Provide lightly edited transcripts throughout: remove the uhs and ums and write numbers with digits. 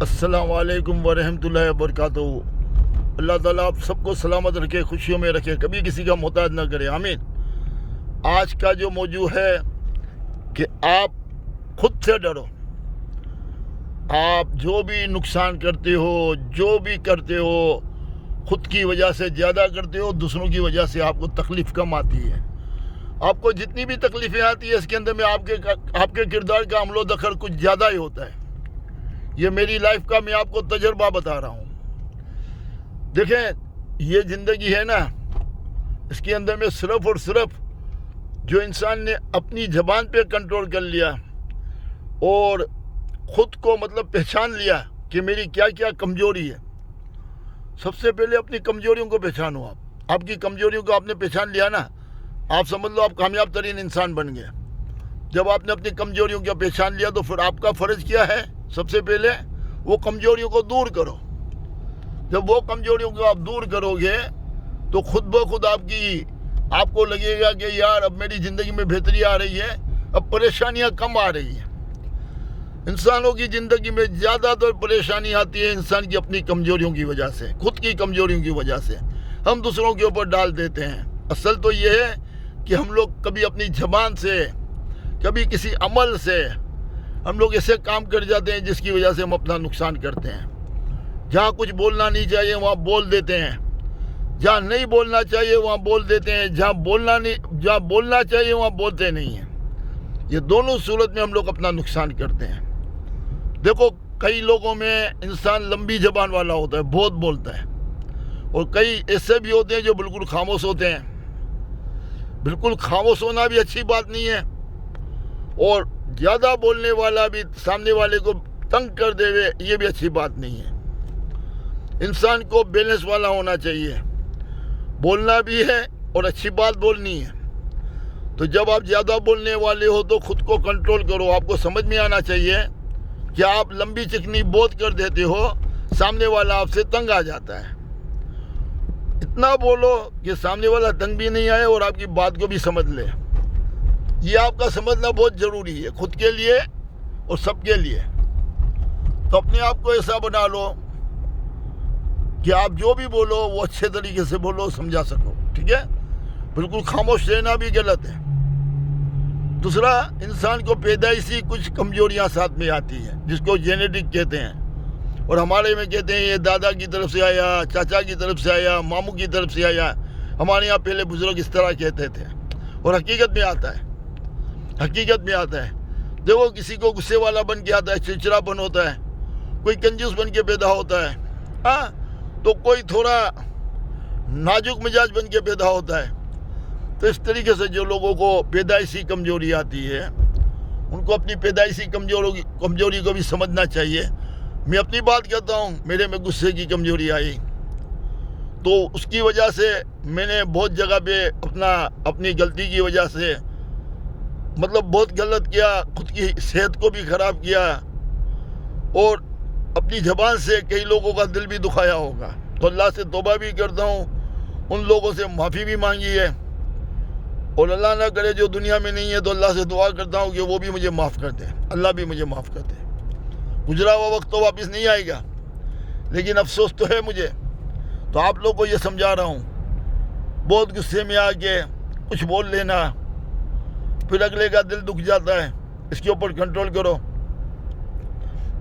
السلام علیکم ورحمۃ اللہ وبرکاتہ۔ اللہ تعالیٰ آپ سب کو سلامت رکھے، خوشیوں میں رکھے، کبھی کسی کا محتاج نہ کرے، آمین۔ آج کا جو موضوع ہے کہ آپ خود سے ڈرو۔ آپ جو بھی نقصان کرتے ہو، جو بھی کرتے ہو، خود کی وجہ سے زیادہ کرتے ہو، دوسروں کی وجہ سے آپ کو تکلیف کم آتی ہے۔ آپ کو جتنی بھی تکلیفیں آتی ہے اس کے اندر میں آپ کے کردار کا عمل و دخل کچھ زیادہ ہی ہوتا ہے۔ یہ میری لائف کا میں آپ کو تجربہ بتا رہا ہوں۔ دیکھیں، یہ زندگی ہے نا، اس کے اندر میں صرف اور صرف جو انسان نے اپنی زبان پہ کنٹرول کر لیا اور خود کو پہچان لیا کہ میری کیا کیا کمزوری ہے۔ سب سے پہلے اپنی کمزوریوں کو پہچانو۔ آپ کی کمزوریوں کو آپ نے پہچان لیا نا، آپ سمجھ لو آپ کامیاب ترین انسان بن گئے۔ جب آپ نے اپنی کمزوریوں کو پہچان لیا تو پھر آپ کا فرض کیا ہے؟ سب سے پہلے وہ کمزوریوں کو دور کرو۔ جب وہ کمزوریوں کو آپ دور کرو گے تو خود بخود آپ کو لگے گا کہ یار اب میری زندگی میں بہتری آ رہی ہے، اب پریشانیاں کم آ رہی ہیں۔ انسانوں کی زندگی میں زیادہ تر پریشانی آتی ہے انسان کی اپنی کمزوریوں کی وجہ سے، خود کی کمزوریوں کی وجہ سے ہم دوسروں کے اوپر ڈال دیتے ہیں۔ اصل تو یہ ہے کہ ہم لوگ کبھی اپنی زبان سے، کبھی کسی عمل سے ہم لوگ ایسے کام کر جاتے ہیں جس کی وجہ سے ہم اپنا نقصان کرتے ہیں۔ جہاں کچھ بولنا نہیں چاہیے وہاں بول دیتے ہیں، جہاں نہیں بولنا چاہیے وہاں بول دیتے ہیں، جہاں بولنا چاہیے وہاں بولتے نہیں ہیں۔ یہ دونوں صورت میں ہم لوگ اپنا نقصان کرتے ہیں۔ دیکھو، کئی لوگوں میں انسان لمبی زبان والا ہوتا ہے، بہت بولتا ہے، اور کئی ایسے بھی ہوتے ہیں جو بالکل خاموش ہوتے ہیں۔ بالکل خاموش ہونا بھی اچھی بات نہیں ہے، اور زیادہ بولنے والا بھی سامنے والے کو تنگ کر دے ہوئے یہ بھی اچھی بات نہیں ہے۔ انسان کو بیلنس والا ہونا چاہیے، بولنا بھی ہے اور اچھی بات بولنی ہے۔ تو جب آپ زیادہ بولنے والے ہو تو خود کو کنٹرول کرو۔ آپ کو سمجھ میں آنا چاہیے کہ آپ لمبی چکنی بہت کر دیتے ہو، سامنے والا آپ سے تنگ آ جاتا ہے۔ اتنا بولو کہ سامنے والا تنگ بھی نہیں آئے اور آپ کی بات کو بھی سمجھ لے۔ یہ آپ کا سمجھنا بہت ضروری ہے، خود کے لیے اور سب کے لیے۔ تو اپنے آپ کو ایسا بنا لو کہ آپ جو بھی بولو وہ اچھے طریقے سے بولو، سمجھا سکو، ٹھیک ہے؟ بالکل خاموش رہنا بھی غلط ہے۔ دوسرا، انسان کو پیدائشی کچھ کمزوریاں ساتھ میں آتی ہیں جس کو جینیٹک کہتے ہیں، اور ہمارے میں کہتے ہیں یہ دادا کی طرف سے آیا، چاچا کی طرف سے آیا، ماموں کی طرف سے آیا۔ ہمارے یہاں پہلے بزرگ اس طرح کہتے تھے، اور حقیقت میں آتا ہے۔ دیکھو، کسی کو غصے والا بن کے آتا ہے، چڑچڑا بن ہوتا ہے، کوئی کنجوس بن کے پیدا ہوتا ہے، تو کوئی تھوڑا نازک مزاج بن کے پیدا ہوتا ہے۔ تو اس طریقے سے جو لوگوں کو پیدائشی کمزوری آتی ہے ان کو اپنی پیدائشی کمزوری کو بھی سمجھنا چاہیے۔ میں اپنی بات کرتا ہوں، میرے میں غصے کی کمزوری آئی تو اس کی وجہ سے میں نے بہت جگہ پہ اپنی غلطی کی وجہ سے بہت غلط کیا، خود کی صحت کو بھی خراب کیا، اور اپنی زبان سے کئی لوگوں کا دل بھی دکھایا ہوگا۔ تو اللہ سے توبہ بھی کرتا ہوں، ان لوگوں سے معافی بھی مانگی ہے، اور اللہ نہ کرے جو دنیا میں نہیں ہے تو اللہ سے دعا کرتا ہوں کہ وہ بھی مجھے معاف کر دے، اللہ بھی مجھے معاف کر دے۔ گزرا ہوا وقت تو واپس نہیں آئے گا، لیکن افسوس تو ہے مجھے۔ تو آپ لوگ کو یہ سمجھا رہا ہوں، بہت غصے میں آ کے کچھ بول لینا، پھر اگلے کا دل دکھ جاتا ہے، اس کے اوپر کنٹرول کرو۔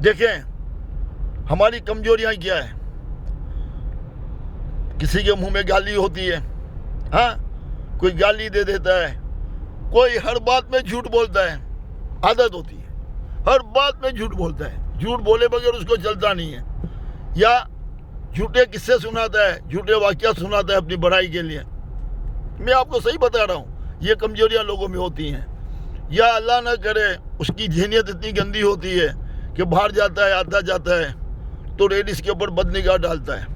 دیکھیں، ہماری کمزوریاں کیا ہے؟ کسی کے منہ میں گالی ہوتی ہے، کوئی گالی دے دیتا ہے، کوئی ہر بات میں جھوٹ بولتا ہے، عادت ہوتی ہے، ہر بات میں جھوٹ بولتا ہے، جھوٹ بولے بغیر اس کو چلتا نہیں ہے، یا جھوٹے قصے سناتا ہے، جھوٹے واقعات سناتا ہے اپنی بڑائی کے لیے۔ میں آپ کو صحیح بتا رہا ہوں، یہ کمزوریاں لوگوں میں ہوتی ہیں۔ یا اللہ نہ کرے اس کی ذہنیت اتنی گندی ہوتی ہے کہ باہر جاتا ہے، آتا جاتا ہے تو لیڈیز کے اوپر بد نگاہ ڈالتا ہے،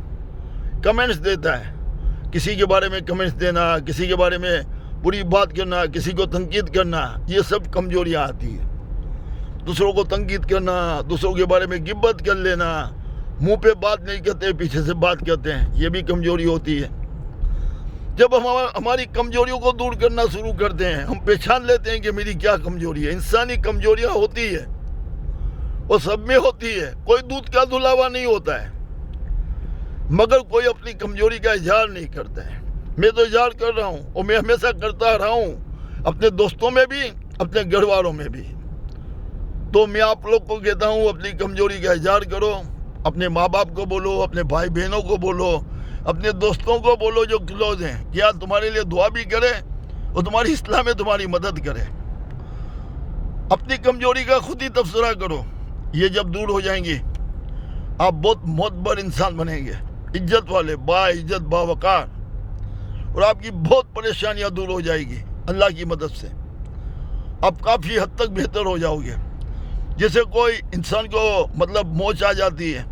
کمنٹس دیتا ہے، کسی کے بارے میں کمنٹس دینا، کسی کے بارے میں بری بات کرنا، کسی کو تنقید کرنا، یہ سب کمزوریاں آتی ہیں۔ دوسروں کو تنقید کرنا، دوسروں کے بارے میں غیبت کر لینا، منہ پہ بات نہیں کرتے، پیچھے سے بات کرتے ہیں، یہ بھی کمزوری ہوتی ہے۔ جب ہم ہماری کمزوریوں کو دور کرنا شروع کرتے ہیں، ہم پہچان لیتے ہیں کہ میری کیا کمزوری ہے۔ انسانی کمزوریاں ہوتی ہے، وہ سب میں ہوتی ہے، کوئی دودھ کا دھلاوا نہیں ہوتا ہے، مگر کوئی اپنی کمزوری کا اظہار نہیں کرتا ہے۔ میں تو اظہار کر رہا ہوں اور میں ہمیشہ کرتا رہا ہوں، اپنے دوستوں میں بھی، اپنے گھر والوں میں بھی۔ تو میں آپ لوگ کو کہتا ہوں اپنی کمزوری کا اظہار کرو، اپنے ماں باپ کو بولو، اپنے بھائی بہنوں کو بولو، اپنے دوستوں کو بولو جو کلوز ہیں، کیا تمہارے لیے دعا بھی کرے اور تمہاری اصلاح میں تمہاری مدد کرے۔ اپنی کمزوری کا خود ہی تبصرہ کرو، یہ جب دور ہو جائیں گی آپ بہت معتبر انسان بنیں گے، عزت والے، با عزت، با وقار، اور آپ کی بہت پریشانیاں دور ہو جائے گی اللہ کی مدد سے۔ آپ کافی حد تک بہتر ہو جاؤ گے۔ جیسے کوئی انسان کو مطلب موچ آ جاتی ہے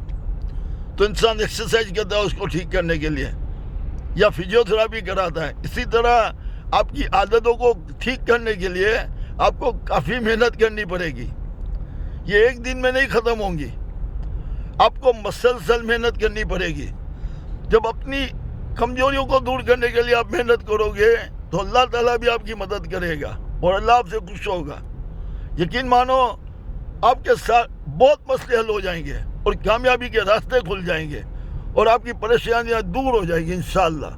تو انسان ایکسرسائز کرتا ہے اس کو ٹھیک کرنے کے لیے، یا فزیو تھراپی کراتا ہے، اسی طرح آپ کی عادتوں کو ٹھیک کرنے کے لیے آپ کو کافی محنت کرنی پڑے گی۔ یہ ایک دن میں نہیں ختم ہوں گی، آپ کو مسلسل محنت کرنی پڑے گی۔ جب اپنی کمزوریوں کو دور کرنے کے لیے آپ محنت کرو گے تو اللہ تعالیٰ بھی آپ کی مدد کرے گا اور اللہ آپ سے خوش ہوگا۔ یقین مانو آپ کے ساتھ بہت مسئلے حل ہو جائیں گے اور کامیابی کے راستے کھل جائیں گے اور آپ کی پریشانیاں دور ہو جائیں گی انشاءاللہ۔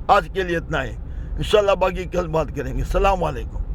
آج کے لیے اتنا ہی، انشاءاللہ باقی کل بات کریں گے۔ السلام علیکم۔